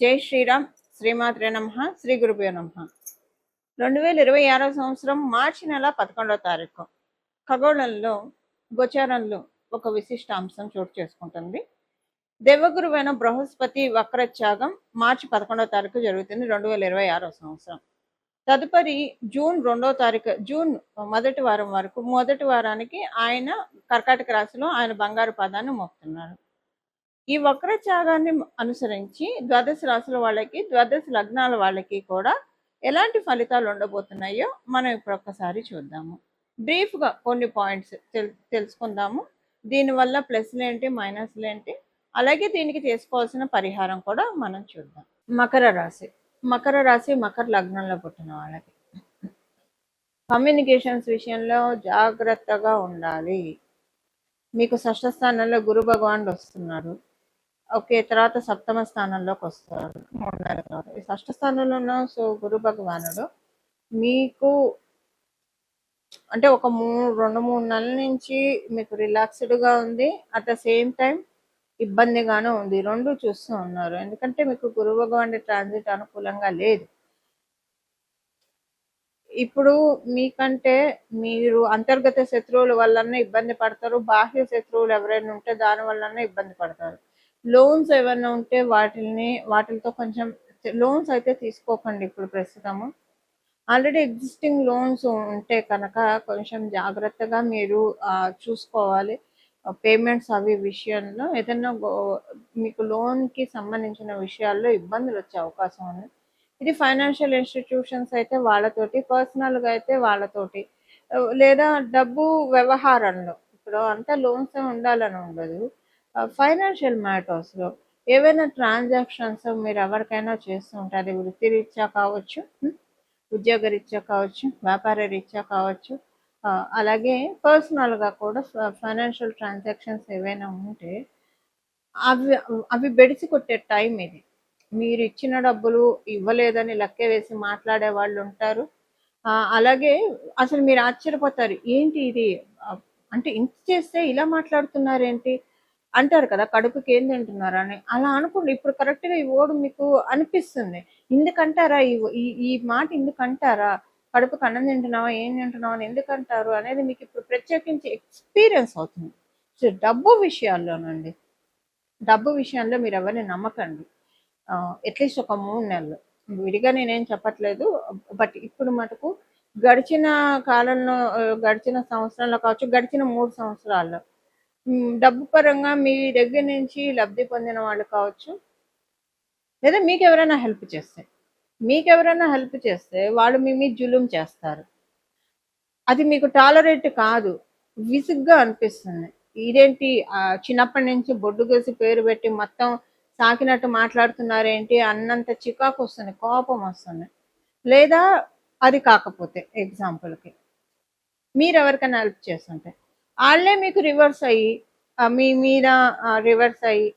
జై శ్రీరామ్. శ్రీమాత్రే నమః. శ్రీ గురుభ్యో నమః. 2026 సంవత్సరం మార్చి నెల 11వ తారీఖు ఖగోళంలో గోచారంలో ఒక విశిష్ట అంశం చోటు చేసుకుంటుంది. దేవగురువైన బృహస్పతి వక్రత్యాగం మార్చి 11వ తారీఖు జరుగుతుంది 2026 సంవత్సరం. తదుపరి జూన్ 2వ తారీఖు, జూన్ మొదటి వారం వరకు, మొదటి వారానికి ఆయన కర్కాటక రాశిలో ఆయన బంగారు పాదాన్ని మోపుతున్నారు. ఈ వక్రత్యాగాన్ని అనుసరించి ద్వాదశ రాశుల వాళ్ళకి, ద్వాదశ లగ్నాల వాళ్ళకి కూడా ఎలాంటి ఫలితాలు ఉండబోతున్నాయో మనం ఇప్పుడు ఒక్కసారి చూద్దాము. బ్రీఫ్గా కొన్ని పాయింట్స్ తెలుసుకుందాము. దీనివల్ల ప్లస్లు ఏంటి, మైనస్లు ఏంటి, అలాగే దీనికి చేసుకోవాల్సిన పరిహారం కూడా మనం చూద్దాం. మకర రాశి, మకర లగ్నంలో పుట్టిన వాళ్ళకి కమ్యూనికేషన్స్ విషయంలో జాగ్రత్తగా ఉండాలి. మీకు షష్ఠ స్థానంలో గురు భగవానుడు వస్తున్నారు. ఓకే, తర్వాత సప్తమ స్థానంలోకి వస్తారు 3 నెలల తర్వాత. ఈ షష్ఠ స్థానంలో ఉన్న గురు భగవానుడు మీకు అంటే ఒక 2-3 నెలల నుంచి మీకు రిలాక్స్డ్గా ఉంది, అట్ ద సేమ్ టైం ఇబ్బందిగానే ఉంది. రెండు చూస్తూ ఉన్నారు. ఎందుకంటే మీకు గురు భగవానుడి ట్రాన్సిట్ అనుకూలంగా లేదు. ఇప్పుడు మీకంటే మీరు అంతర్గత శత్రువుల వల్లనే ఇబ్బంది పడతారు, బాహ్య శత్రువులు ఎవరైనా ఉంటే దాని వల్లనే ఇబ్బంది పడతారు. లోన్స్ ఏమైనా ఉంటే వాటితో కొంచెం లోన్స్ అయితే తీసుకోకండి. ఇప్పుడు ప్రస్తుతము ఆల్రెడీ ఎగ్జిస్టింగ్ లోన్స్ ఉంటే కనుక కొంచెం జాగ్రత్తగా మీరు చూసుకోవాలి. పేమెంట్స్ అవి విషయంలో ఏదైనా మీకు లోన్కి సంబంధించిన విషయాల్లో ఇబ్బందులు వచ్చే అవకాశం ఉంది. ఇది ఫైనాన్షియల్ ఇన్స్టిట్యూషన్స్ అయితే వాళ్ళతోటి, పర్సనల్గా అయితే వాళ్ళతోటి, లేదా డబ్బు వ్యవహారంలో. ఇప్పుడు అంతా లోన్స్ ఉండాలని ఉండదు. ఫైనాన్షియల్ మ్యాటర్స్లో ఏవైనా ట్రాన్సాక్షన్స్ మీరు ఎవరికైనా చేస్తూ ఉంటారు. వృత్తిరీత్యా కావచ్చు, ఉద్యోగ రీత్యా కావచ్చు, వ్యాపార రీత్యా కావచ్చు, అలాగే పర్సనల్గా కూడా ఫైనాన్షియల్ ట్రాన్సాక్షన్స్ ఏవైనా ఉంటే అవి బెడిసి కొట్టే టైం ఇది. మీరు ఇచ్చిన డబ్బులు ఇవ్వలేదని లెక్క వేసి మాట్లాడే వాళ్ళు ఉంటారు. అలాగే అసలు మీరు ఆశ్చర్యపోతారు, ఏంటి ఇది, అంటే ఇంత చేస్తే ఇలా మాట్లాడుతున్నారేంటి అంటారు కదా, కడుపుకి ఏం తింటున్నారు అని. అలా అనుకోండి. ఇప్పుడు కరెక్ట్గా ఈ ఓడు మీకు అనిపిస్తుంది, ఎందుకంటారా ఈ మాట, ఎందుకంటారా, కడుపుకి అన్నం తింటున్నావా, ఏం తింటున్నావా అని ఎందుకంటారు అనేది మీకు ఇప్పుడు ప్రత్యేకించి ఎక్స్పీరియన్స్ అవుతుంది. సో డబ్బు విషయాల్లోనండి, డబ్బు విషయంలో మీరు ఎవరిని నమ్మకండి. అట్లీస్ట్ ఒక 3 నెలలు విడిగా నేనేం చెప్పట్లేదు, బట్ ఇప్పుడు మటుకు గడిచిన కాలంలో, గడిచిన సంవత్సరంలో కావచ్చు, గడిచిన 3 సంవత్సరాల్లో డబ్బు పరంగా మీ దగ్గర నుంచి లబ్ధి పొందిన వాళ్ళు కావచ్చు, లేదా మీకు ఎవరైనా హెల్ప్ చేస్తే వాళ్ళు మీ జులుం చేస్తారు. అది మీకు టాలరేట్ కాదు, విసుగ్గా అనిపిస్తుంది. ఇదేంటి చిన్నప్పటి నుంచి బొడ్డు కేసి పేరు పెట్టి మొత్తం సాకినట్టు మాట్లాడుతున్నారేంటి అన్నంత చికాకు వస్తుంది, కోపం వస్తుంది. లేదా అది కాకపోతే ఎగ్జాంపుల్కి మీరు ఎవరికైనా హెల్ప్ చేస్తుంటే వాళ్ళే మీకు రివర్స్ అయ్యి మీ మీద రివర్స్ అయ్యి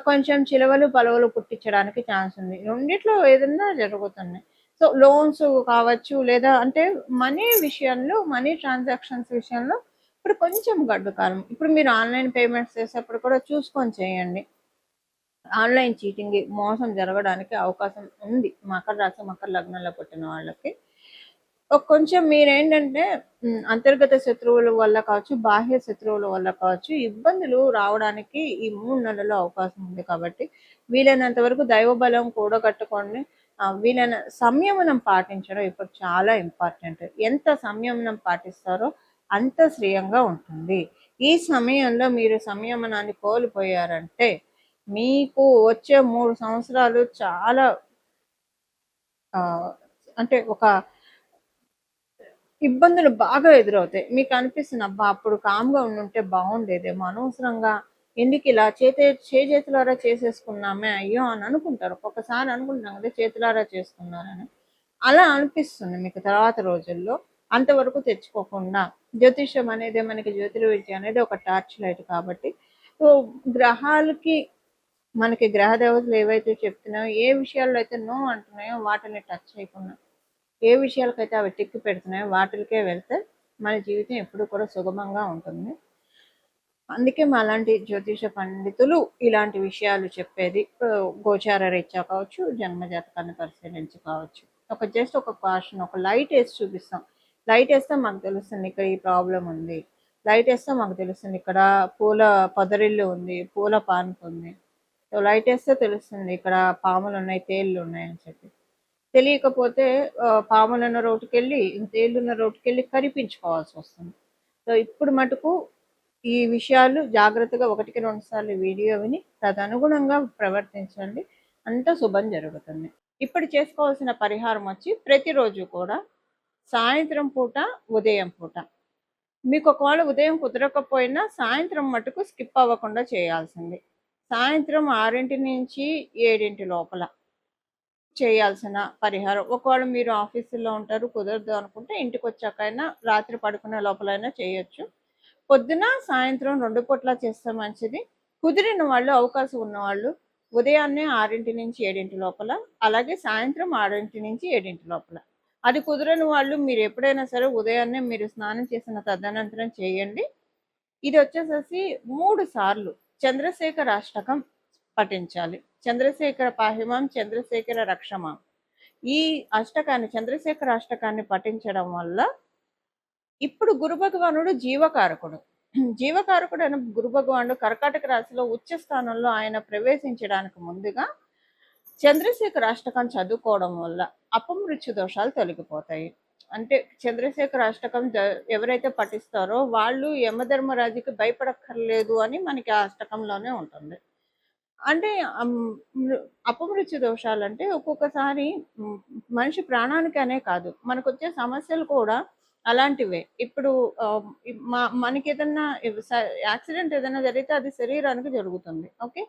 కొంచెం చిలవలు పలవలు పుట్టించడానికి ఛాన్స్ ఉంది. రెండిట్లో ఏదన్నా జరుగుతున్నాయి. సో లోన్స్ కావచ్చు, లేదా అంటే మనీ విషయంలో, మనీ ట్రాన్సాక్షన్స్ విషయంలో ఇప్పుడు కొంచెం గడ్డు కాలం. ఇప్పుడు మీరు ఆన్లైన్ పేమెంట్స్ చేసేప్పుడు కూడా చూసుకొని చేయండి. ఆన్లైన్ చీటింగ్, మోసం జరగడానికి అవకాశం ఉంది మకర రాశి, మకర లగ్నంలో పుట్టిన వాళ్ళకి. కొంచెం మీరేంటంటే అంతర్గత శత్రువుల వల్ల కావచ్చు, బాహ్య శత్రువుల వల్ల కావచ్చు ఇబ్బందులు రావడానికి ఈ 3 నెలల్లో అవకాశం ఉంది. కాబట్టి వీలైనంత వరకు దైవబలం కూడగట్టుకోండి. వీలైన సంయమనం పాటించడం ఇప్పుడు చాలా ఇంపార్టెంట్. ఎంత సంయమనం పాటిస్తారో అంత శ్రేయంగా ఉంటుంది. ఈ సమయంలో మీరు సంయమనాన్ని కోల్పోయారంటే మీకు వచ్చే 3 సంవత్సరాలు చాలా అంటే ఒక ఇబ్బందులు బాగా ఎదురవుతాయి. మీకు అనిపిస్తుంది, అబ్బా అప్పుడు కామ్గా ఉండుంటే బాగుండేదేమో, అనవసరంగా ఎందుకు ఇలా చేతులారా చేసేసుకున్నామే అయ్యో అని అనుకుంటారు. ఒక్కొక్కసారి అనుకుంటున్నాం కదా చేతులారా చేసుకున్నారని. అలా అనిపిస్తుంది మీకు తర్వాత రోజుల్లో. అంతవరకు తెచ్చుకోకుండా, జ్యోతిష్యం అనేది మనకి, జ్యోతిర్విద్య అనేది ఒక టార్చ్ లైట్ కాబట్టి గ్రహాలకి మనకి గ్రహ దేవతలు ఏవైతే చెప్తున్నాయో, ఏ విషయాల్లో అయితే నో అంటున్నాయో వాటిని టచ్ చేయకుండా, ఏ విషయాలకైతే అవి టిక్కి పెడుతున్నాయో వాటికే వెళ్తే మన జీవితం ఎప్పుడు కూడా సుగమంగా ఉంటుంది. అందుకే మాలాంటి జ్యోతిష పండితులు ఇలాంటి విషయాలు చెప్పేది. గోచార రీత్యా కావచ్చు, జన్మజాతకాన్ని పరిశీలించి కావచ్చు. జస్ట్ ఒక కాషన్, ఒక లైట్ వేసి చూపిస్తాం. లైట్ వేస్తే మాకు తెలుస్తుంది ఇక్కడ ఈ ప్రాబ్లం ఉంది. లైట్ వేస్తే మాకు తెలుస్తుంది ఇక్కడ పూల పొదరిల్లు ఉంది, పూల పాన్పు ఉంది. సో లైట్ వేస్తే తెలుస్తుంది ఇక్కడ పాములు ఉన్నాయి, తేళ్ళు ఉన్నాయి అని చెప్పి. తెలియకపోతే పాములున్న రోడ్డుకి వెళ్ళి, తేళ్ళున్న రోడ్డుకి వెళ్ళి కరిపించుకోవాల్సి వస్తుంది. సో ఇప్పుడు మటుకు ఈ విషయాలు జాగ్రత్తగా 1-2 సార్లు వీడియో విని తదనుగుణంగా ప్రవర్తించండి. అంతా శుభం జరుగుతుంది. ఇప్పుడు చేసుకోవాల్సిన పరిహారం వచ్చి ప్రతిరోజు కూడా సాయంత్రం పూట, ఉదయం పూట, మీకు ఒకవేళ ఉదయం కుదరకపోయినా సాయంత్రం మటుకు స్కిప్ అవ్వకుండా చేయాల్సింది. సాయంత్రం 6 నుంచి 7 లోపల చేయాల్సిన పరిహారం. ఒకవేళ మీరు ఆఫీసులో ఉంటారు, కుదరదు అనుకుంటే ఇంటికి వచ్చాకైనా రాత్రి పడుకునే లోపలైనా చేయొచ్చు. పొద్దున సాయంత్రం 2 పూట్ల చేస్తే మంచిది. కుదిరిన వాళ్ళు, అవకాశం ఉన్నవాళ్ళు ఉదయాన్నే 6 నుంచి 7 లోపల, అలాగే సాయంత్రం 6 నుంచి 7 లోపల. అది కుదరని వాళ్ళు మీరు ఎప్పుడైనా సరే ఉదయాన్నే మీరు స్నానం చేసిన తదనంతరం చేయండి. ఇది వచ్చేసేసి 3 సార్లు చంద్రశేఖర అష్టకం పఠించాలి. చంద్రశేఖర పాహిమాం, చంద్రశేఖర రక్షమాం. ఈ అష్టకాన్ని, చంద్రశేఖర అష్టకాన్ని పఠించడం వల్ల ఇప్పుడు గురు భగవానుడు జీవకారకుడు. జీవకారకుడు అయిన గురు భగవానుడు కర్కాటక రాశిలో ఉచ్చ స్థానంలో ఆయన ప్రవేశించడానికి ముందుగా చంద్రశేఖర అష్టకం చదువుకోవడం వల్ల అపమృత్యు దోషాలు తొలగిపోతాయి. అంటే చంద్రశేఖర అష్టకం ఎవరైతే పఠిస్తారో వాళ్ళు యమధర్మరాజుకి భయపడక్కర్లేదు అని మనకి ఆ అష్టకంలోనే ఉంటుంది. అంటే అపమృత్యు దోషాలు అంటే ఒక్కొక్కసారి మనిషి ప్రాణానికనే కాదు, మనకు వచ్చే సమస్యలు కూడా అలాంటివే. ఇప్పుడు మనకి ఏదన్నా యాక్సిడెంట్ ఏదైనా జరిగితే అది శరీరానికి జరుగుతుంది. ఓకే,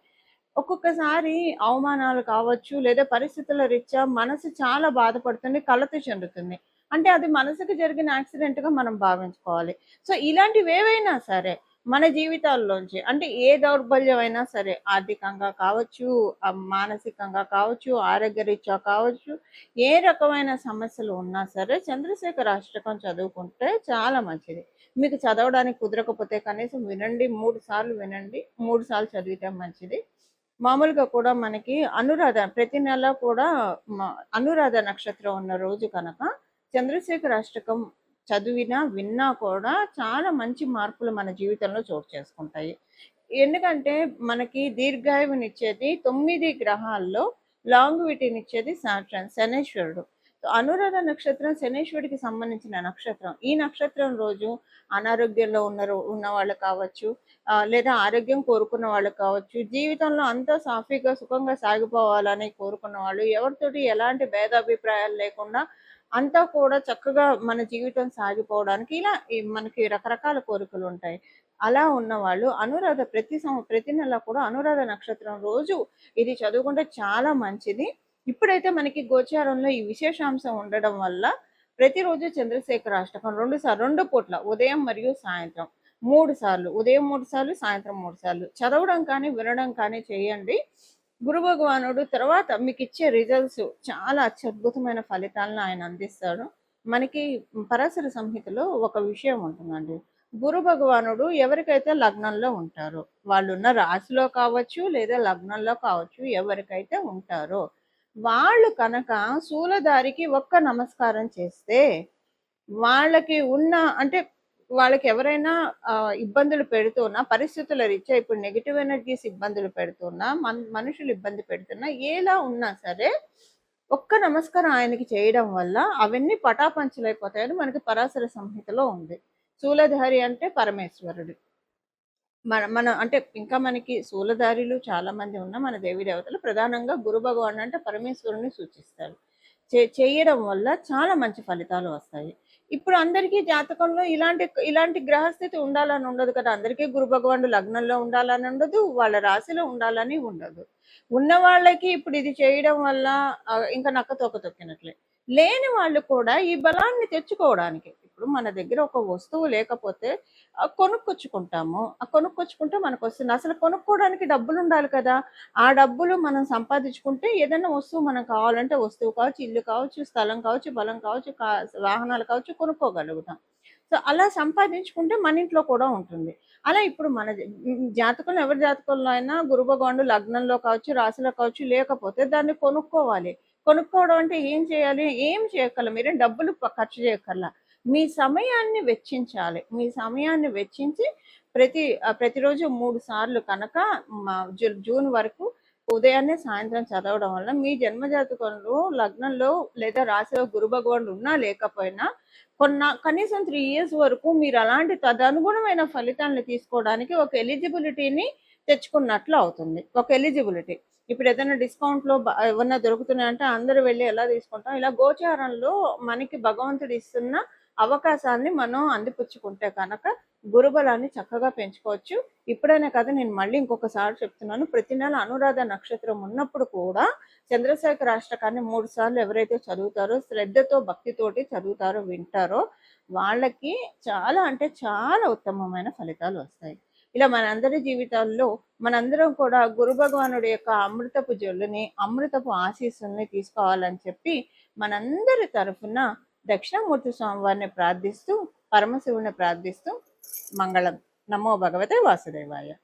ఒక్కొక్కసారి అవమానాలు కావచ్చు, లేదా పరిస్థితుల రీత్యా మనసు చాలా బాధపడుతుంది, కలత చెందుతుంది. అంటే అది మనసుకు జరిగిన యాక్సిడెంట్గా మనం భావించుకోవాలి. సో ఇలాంటివి ఏవైనా సరే మన జీవితాల్లోంచి, అంటే ఏ దౌర్బల్యం అయినా సరే, ఆర్థికంగా కావచ్చు, మానసికంగా కావచ్చు, ఆరోగ్యరీత్యా కావచ్చు, ఏ రకమైన సమస్యలు ఉన్నా సరే చంద్రశేఖర అష్టకం చదువుకుంటే చాలా మంచిది. మీకు చదవడానికి కుదరకపోతే కనీసం వినండి, 3 సార్లు వినండి, 3 సార్లు చదివితే మంచిది. మామూలుగా కూడా మనకి అనురాధ ప్రతి నెల కూడా అనురాధ నక్షత్రం ఉన్న రోజు కనుక చంద్రశేఖర అష్టకం చదివినా విన్నా కూడా చాలా మంచి మార్పులు మన జీవితంలో చోటు చేసుకుంటాయి. ఎందుకంటే మనకి దీర్ఘాయువునిచ్చేది 9 గ్రహాల్లో లాంగ్విటీనిచ్చేది సాటర్న్, శనేశ్వరుడు. అనురాధ నక్షత్రం శనేశ్వరుడికి సంబంధించిన నక్షత్రం. ఈ నక్షత్రం రోజు అనారోగ్యంలో ఉన్న వాళ్ళు కావచ్చు, లేదా ఆరోగ్యం కోరుకున్న వాళ్ళు కావచ్చు, జీవితంలో అంతా సాఫీగా సుఖంగా సాగిపోవాలని కోరుకున్న వాళ్ళు, ఎవరితోటి ఎలాంటి భేదాభిప్రాయాలు లేకుండా అంతా కూడా చక్కగా మన జీవితం సాగిపోవడానికి ఇలా మనకి రకరకాల కోరికలు ఉంటాయి. అలా ఉన్నవాళ్ళు అనురాధ ప్రతి నెల కూడా అనురాధ నక్షత్రం రోజు ఇది చదువుకుంటే చాలా మంచిది. ఇప్పుడైతే మనకి గోచారంలో ఈ విశేషాంశం ఉండడం వల్ల ప్రతిరోజు చంద్రశేఖర అష్టకం 2 పూట్ల, ఉదయం మరియు సాయంత్రం 3 సార్లు, ఉదయం 3 సార్లు, సాయంత్రం 3 సార్లు చదవడం కానీ వినడం కానీ చేయండి. గురు భగవానుడు తర్వాత మీకు ఇచ్చే రిజల్ట్స్ చాలా అత్యద్భుతమైన ఫలితాలను ఆయన అందిస్తాడు. మనకి పరాశర సంహితలో ఒక విషయం ఉంటుందండి. గురు భగవానుడు ఎవరికైతే లగ్నంలో ఉంటారో, వాళ్ళున్న రాశిలో కావచ్చు లేదా లగ్నంలో కావచ్చు, ఎవరికైతే ఉంటారో వాళ్ళు కనుక శూలధారికి ఒక్క నమస్కారం చేస్తే వాళ్ళకి ఉన్న, అంటే వాళ్ళకి ఎవరైనా ఇబ్బందులు పెడుతున్నా, పరిస్థితుల రీత్యా ఇప్పుడు నెగిటివ్ ఎనర్జీస్ ఇబ్బందులు పెడుతున్నా, మనుషులు ఇబ్బంది పెడుతున్నా, ఎలా ఉన్నా సరే ఒక్క నమస్కారం ఆయనకి చేయడం వల్ల అవన్నీ పటాపంచలైపోతాయని మనకి పరాశర సంహితలో ఉంది. శూలధారి అంటే పరమేశ్వరుడు. మన అంటే ఇంకా మనకి శూలధారులు చాలా మంది ఉన్న మన దేవీ దేవతలు ప్రధానంగా గురు భగవాన్ అంటే పరమేశ్వరుని సూచిస్తారు. చేయడం వల్ల చాలా మంచి ఫలితాలు వస్తాయి. ఇప్పుడు అందరికీ జాతకంలో ఇలాంటి గ్రహస్థితి ఉండాలని ఉండదు కదా. అందరికీ గురు భగవానుడు లగ్నంలో ఉండాలని ఉండదు, వాళ్ళ రాశిలో ఉండాలని ఉండదు. ఉన్న వాళ్ళకి ఇప్పుడు ఇది చేయడం వల్ల ఇంకా నక్క తోక తొక్కినట్లే. లేని వాళ్ళు కూడా ఈ బలాన్ని తెచ్చుకోవడానికి, ఇప్పుడు మన దగ్గర ఒక వస్తువు లేకపోతే కొనుక్కొచ్చుకుంటాము. కొనుక్కొచ్చుకుంటే మనకు వస్తుంది. అసలు కొనుక్కోవడానికి డబ్బులు ఉండాలి కదా. ఆ డబ్బులు మనం సంపాదించుకుంటే ఏదైనా వస్తువు మనం కావాలంటే, వస్తువు కావచ్చు, ఇల్లు కావచ్చు, స్థలం కావచ్చు, బలం కావచ్చు, వాహనాలు కావచ్చు, కొనుక్కోగలుగుతాం. సో సో అలా సంపాదించుకుంటే మన ఇంట్లో కూడా ఉంటుంది. అలా ఇప్పుడు మన జాతకంలో ఎవరి జాతకంలో అయినా గురు భగవానుడు లగ్నంలో కావచ్చు, రాశిలో కావచ్చు లేకపోతే దాన్ని కొనుక్కోవాలి. కొనుక్కోవడం అంటే ఏం చేయాలి? ఏం చేయక్కర్ల. మీరేం డబ్బులు ఖర్చు చేయక్కర్లా. మీ సమయాన్ని వెచ్చించాలి. మీ సమయాన్ని వెచ్చించి ప్రతిరోజు 3 సార్లు కనుక జూన్ వరకు ఉదయాన్నే, సాయంత్రం చదవడం వల్ల మీ జన్మ జాతకంలో లగ్నంలో లేదా రాశిలో గురు భగవానుడు ఉన్నా లేకపోయినా కనీసం 3 ఇయర్స్ వరకు మీరు అలాంటి తదనుగుణమైన ఫలితాలను తీసుకోవడానికి ఒక ఎలిజిబిలిటీని తెచ్చుకున్నట్లు అవుతుంది. ఒక ఎలిజిబిలిటీ. ఇప్పుడు ఏదైనా డిస్కౌంట్లో ఏమన్నా దొరుకుతున్నాయంటే అందరూ వెళ్ళి ఎలా తీసుకుంటాం, ఇలా గోచారంలో మనకి భగవంతుడు ఇస్తున్న అవకాశాన్ని మనం అందిపుచ్చుకుంటే కనుక గురుబలాన్ని చక్కగా పెంచుకోవచ్చు. ఇప్పుడైనా కదా, నేను మళ్ళీ ఇంకొకసారి చెప్తున్నాను, ప్రతి నెల అనురాధ నక్షత్రం ఉన్నప్పుడు కూడా చంద్రశేఖర అష్టకాన్ని 3 సార్లు ఎవరైతే చదువుతారో, శ్రద్ధతో భక్తితోటి చదువుతారో, వింటారో వాళ్ళకి చాలా అంటే చాలా ఉత్తమమైన ఫలితాలు వస్తాయి. ఇలా మనందరి జీవితాల్లో మనందరం కూడా గురు భగవానుడి యొక్క అమృతపు జల్లుని, అమృతపు ఆశీస్సుల్ని తీసుకోవాలని చెప్పి మనందరి తరఫున దక్షిణామూర్తి స్వామివారిని ప్రార్థిస్తూ, పరమశివుని ప్రార్థిస్తూ మంగళం. నమో భగవతే వాసుదేవాయ.